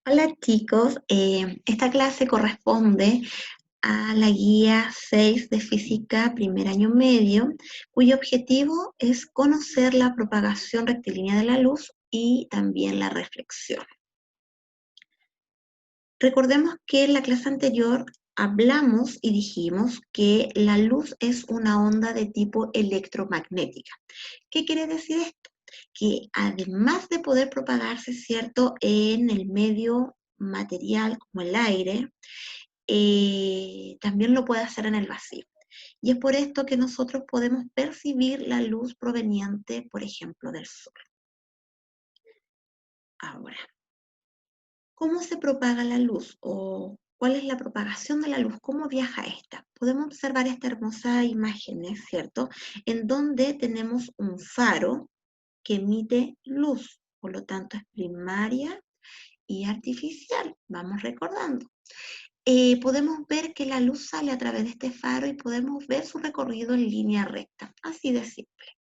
Hola chicos, esta clase corresponde a la guía 6 de física primer año medio, cuyo objetivo es conocer la propagación rectilínea de la luz y también la reflexión. Recordemos que en la clase anterior hablamos y dijimos que la luz es una onda de tipo electromagnética. ¿Qué quiere decir esto? Que además de poder propagarse, ¿cierto?, en el medio material como el aire, también lo puede hacer en el vacío. Y es por esto que nosotros podemos percibir la luz proveniente, por ejemplo, del sol. Ahora, ¿cómo se propaga la luz? ¿O cuál es la propagación de la luz? ¿Cómo viaja esta? Podemos observar esta hermosa imagen, ¿cierto? En donde tenemos un faro que emite luz, por lo tanto es primaria y artificial, vamos recordando. Podemos ver que la luz sale a través de este faro y podemos ver su recorrido en línea recta, así de simple.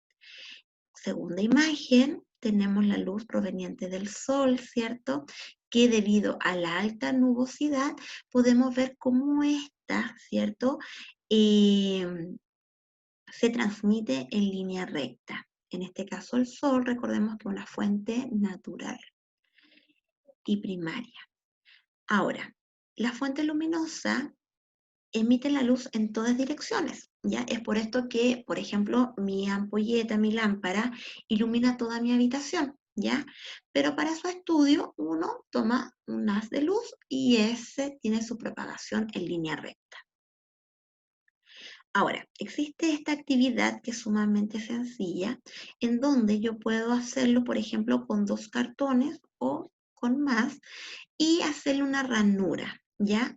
Segunda imagen, tenemos la luz proveniente del sol, ¿cierto? Que debido a la alta nubosidad podemos ver cómo esta, ¿cierto? Eh, Se transmite en línea recta. En este caso el sol, recordemos que es una fuente natural y primaria. Ahora, la fuente luminosa emite la luz en todas direcciones, ¿ya? Es por esto que, por ejemplo, mi ampolleta, mi lámpara, ilumina toda mi habitación, ¿ya? Pero para su estudio, uno toma un haz de luz y ese tiene su propagación en línea recta. Ahora, existe esta actividad que es sumamente sencilla, en donde yo puedo hacerlo, por ejemplo, con 2 cartones o con más, y hacerle una ranura, ¿ya?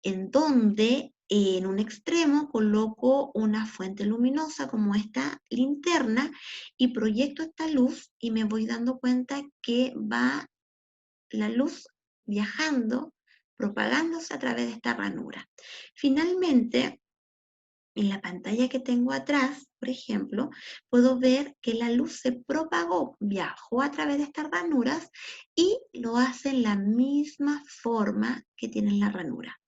En donde en un extremo coloco una fuente luminosa como esta linterna y proyecto esta luz y me voy dando cuenta que va la luz viajando, propagándose a través de esta ranura. Finalmente, en la pantalla que tengo atrás, por ejemplo, puedo ver que la luz se propagó, viajó a través de estas ranuras y lo hace en la misma forma que tiene la ranura.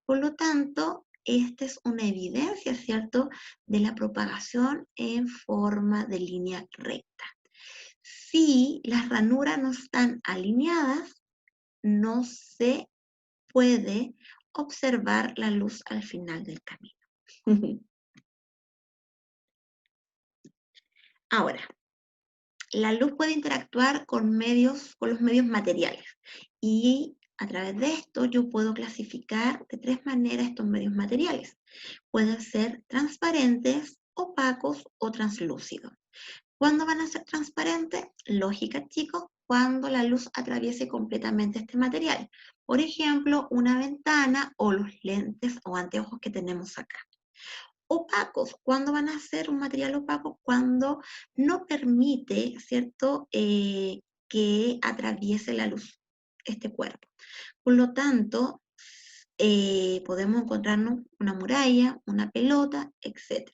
Por lo tanto, esta es una evidencia, ¿cierto?, de la propagación en forma de línea recta. Si las ranuras no están alineadas, no se puede observar la luz al final del camino. Ahora, la luz puede interactuar con los medios materiales y a través de esto yo puedo clasificar de 3 maneras estos medios materiales. Pueden ser transparentes, opacos o translúcidos. ¿Cuándo van a ser transparentes? Lógica, chicos, cuando la luz atraviese completamente este material. Por ejemplo, una ventana o los lentes o anteojos que tenemos acá. Opacos, ¿cuándo van a ser un material opaco? Cuando no permite, ¿cierto?, que atraviese la luz este cuerpo. Por lo tanto, podemos encontrarnos una muralla, una pelota, etc.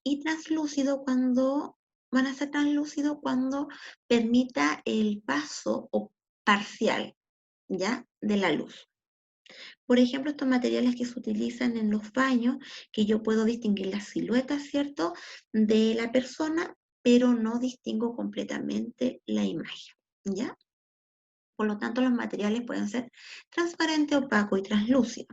Y translúcido cuando van a ser translúcido cuando permita el paso o parcial, ¿ya?, de la luz. Por ejemplo, estos materiales que se utilizan en los baños, que yo puedo distinguir la silueta, ¿cierto?, de la persona, pero no distingo completamente la imagen, ¿ya? Por lo tanto, los materiales pueden ser transparente, opaco y translúcido.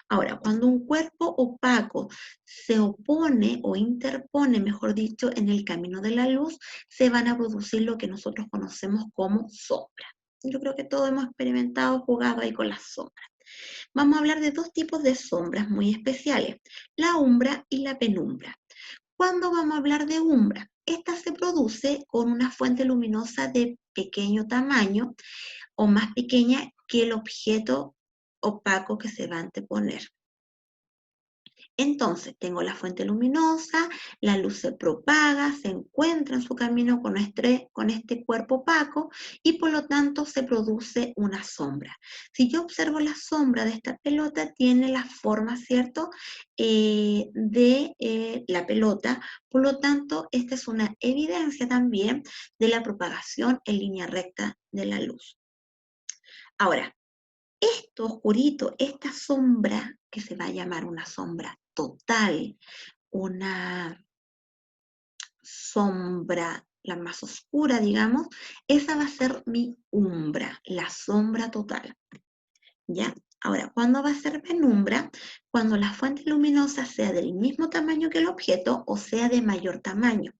Ahora, cuando un cuerpo opaco se opone o interpone, mejor dicho, en el camino de la luz, se van a producir lo que nosotros conocemos como sombras. Yo creo que todos hemos experimentado, jugado ahí con las sombras. Vamos a hablar de 2 tipos de sombras muy especiales, la umbra y la penumbra. ¿Cuándo vamos a hablar de umbra? Esta se produce con una fuente luminosa de pequeño tamaño o más pequeña que el objeto opaco que se va a anteponer. Entonces, tengo la fuente luminosa, la luz se propaga, se encuentra en su camino con este cuerpo opaco y por lo tanto se produce una sombra. Si yo observo la sombra de esta pelota, tiene la forma, ¿cierto?, de la pelota, por lo tanto, esta es una evidencia también de la propagación en línea recta de la luz. Ahora, esto oscurito, esta sombra, que se va a llamar una sombra total, una sombra, la más oscura, digamos, esa va a ser mi umbra, la sombra total, ¿ya? Ahora, ¿cuándo va a ser penumbra? Cuando la fuente luminosa sea del mismo tamaño que el objeto o sea de mayor tamaño,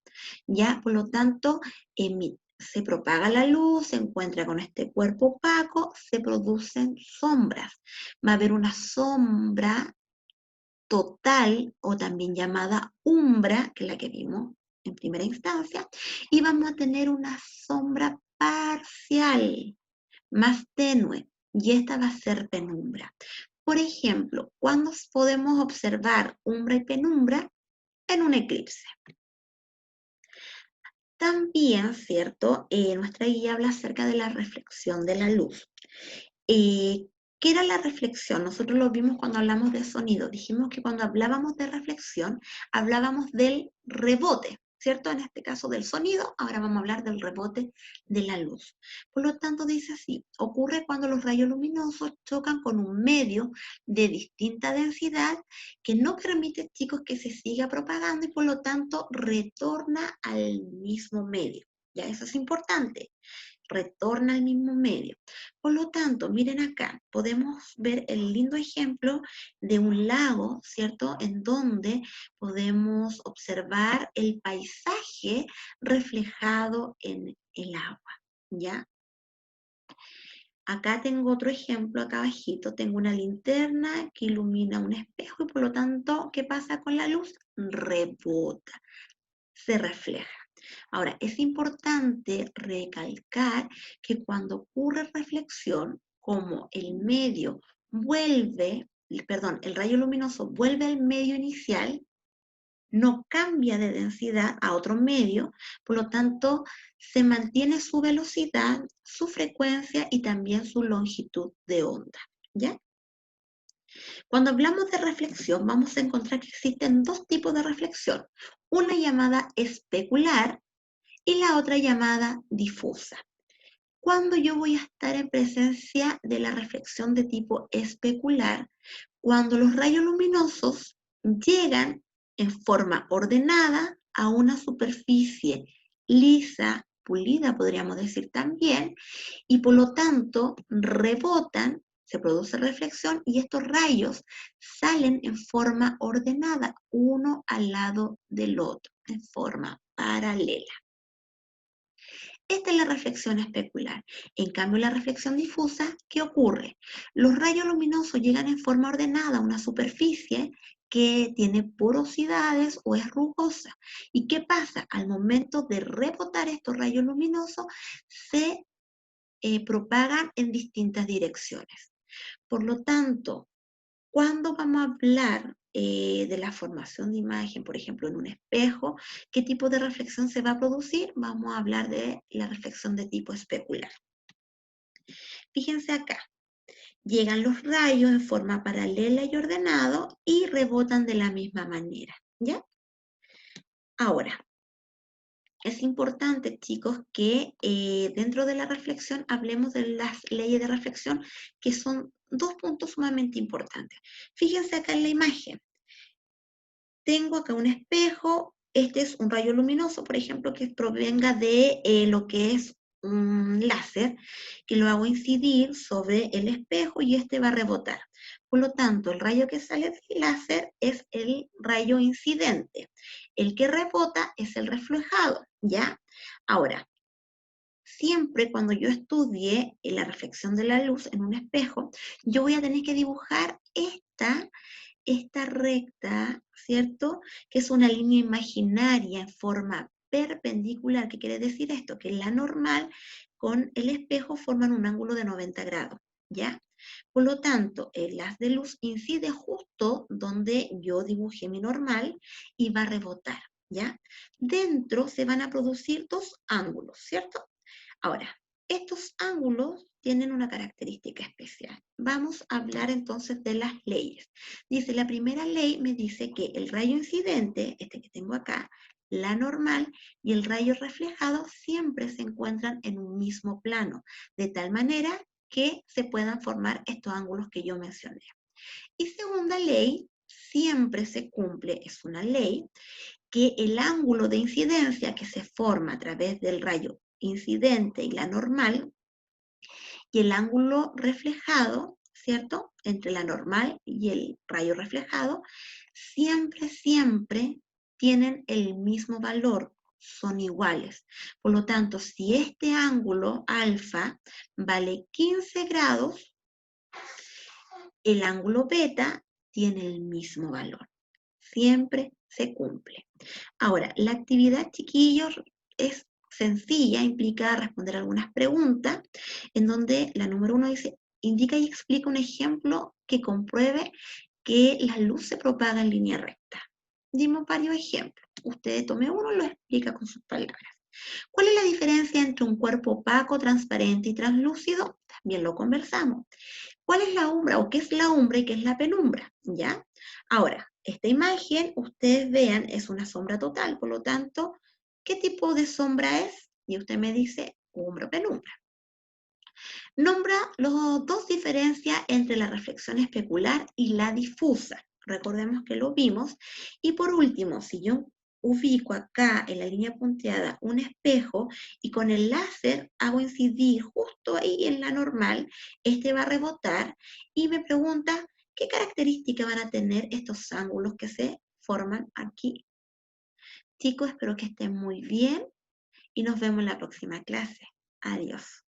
¿ya? Por lo tanto, se propaga la luz, se encuentra con este cuerpo opaco, se producen sombras. Va a haber una sombra total o también llamada umbra, que es la que vimos en primera instancia, y vamos a tener una sombra parcial, más tenue, y esta va a ser penumbra. Por ejemplo, ¿cuándo podemos observar umbra y penumbra? En un eclipse. También, ¿cierto? Nuestra guía habla acerca de la reflexión de la luz. ¿Qué era la reflexión? Nosotros lo vimos cuando hablamos de sonido. Dijimos que cuando hablábamos de reflexión, hablábamos del rebote, ¿cierto? En este caso del sonido, ahora vamos a hablar del rebote de la luz. Por lo tanto, dice así, ocurre cuando los rayos luminosos chocan con un medio de distinta densidad que no permite, chicos, que se siga propagando y por lo tanto retorna al mismo medio. Ya, eso es importante, retorna al mismo medio. Por lo tanto, miren acá, podemos ver el lindo ejemplo de un lago, ¿cierto? En donde podemos observar el paisaje reflejado en el agua, ¿ya? Acá tengo otro ejemplo, acá abajito tengo una linterna que ilumina un espejo y por lo tanto, ¿qué pasa con la luz? Rebota, se refleja. Ahora, es importante recalcar que cuando ocurre reflexión, como el medio vuelve, perdón, el rayo luminoso vuelve al medio inicial, no cambia de densidad a otro medio, por lo tanto, se mantiene su velocidad, su frecuencia y también su longitud de onda, ¿ya? Cuando hablamos de reflexión, vamos a encontrar que existen dos tipos de reflexión, una llamada especular y la otra llamada difusa. Cuando yo voy a estar en presencia de la reflexión de tipo especular, cuando los rayos luminosos llegan en forma ordenada a una superficie lisa, pulida podríamos decir también, y por lo tanto rebotan, se produce reflexión y estos rayos salen en forma ordenada, uno al lado del otro, en forma paralela. Esta es la reflexión especular. En cambio, la reflexión difusa, ¿qué ocurre? Los rayos luminosos llegan en forma ordenada a una superficie que tiene porosidades o es rugosa. ¿Y qué pasa? Al momento de rebotar estos rayos luminosos, se propagan en distintas direcciones. Por lo tanto, cuando vamos a hablar de la formación de imagen, por ejemplo, en un espejo, ¿qué tipo de reflexión se va a producir? Vamos a hablar de la reflexión de tipo especular. Fíjense acá, llegan los rayos en forma paralela y ordenado y rebotan de la misma manera, ¿ya? Ahora, es importante, chicos, que dentro de la reflexión hablemos de las leyes de reflexión, que son dos puntos sumamente importantes. Fíjense acá en la imagen. Tengo acá un espejo, este es un rayo luminoso, por ejemplo, que provenga de lo que es un láser, que lo hago incidir sobre el espejo y este va a rebotar. Por lo tanto, el rayo que sale del láser es el rayo incidente. El que rebota es el reflejado, ¿ya? Ahora, siempre cuando yo estudie la reflexión de la luz en un espejo, yo voy a tener que dibujar esta recta, ¿cierto? Que es una línea imaginaria en forma perpendicular. ¿Qué quiere decir esto? Que la normal con el espejo forman un ángulo de 90 grados, ¿ya? Por lo tanto, el haz de luz incide justo donde yo dibujé mi normal y va a rebotar, ¿ya? Dentro se van a producir dos ángulos, ¿cierto? Ahora, estos ángulos tienen una característica especial. Vamos a hablar entonces de las leyes. Dice, la primera ley me dice que el rayo incidente, este que tengo acá, la normal y el rayo reflejado siempre se encuentran en un mismo plano, de tal manera que se puedan formar estos ángulos que yo mencioné. Y segunda ley, siempre se cumple, es una ley, que el ángulo de incidencia que se forma a través del rayo incidente y la normal, y el ángulo reflejado, ¿cierto? Entre la normal y el rayo reflejado, siempre tienen el mismo valor, son iguales. Por lo tanto, si este ángulo alfa vale 15 grados, el ángulo beta tiene el mismo valor. Siempre se cumple. Ahora, la actividad, chiquillos, es sencilla, implica responder algunas preguntas, en donde la número 1 dice, indica y explica un ejemplo que compruebe que la luz se propaga en línea recta. Dimos varios ejemplos. Usted tome uno y lo explica con sus palabras. ¿Cuál es la diferencia entre un cuerpo opaco, transparente y translúcido? También lo conversamos. ¿Cuál es la umbra o qué es la umbra y qué es la penumbra? ¿Ya? Ahora, esta imagen, ustedes vean, es una sombra total, por lo tanto, ¿qué tipo de sombra es? Y usted me dice umbra o penumbra. Nombra las dos diferencias entre la reflexión especular y la difusa. Recordemos que lo vimos. Y por último, si yo ubico acá en la línea punteada un espejo y con el láser hago incidir justo ahí en la normal, este va a rebotar y me pregunta qué características van a tener estos ángulos que se forman aquí. Chicos, espero que estén muy bien y nos vemos en la próxima clase. Adiós.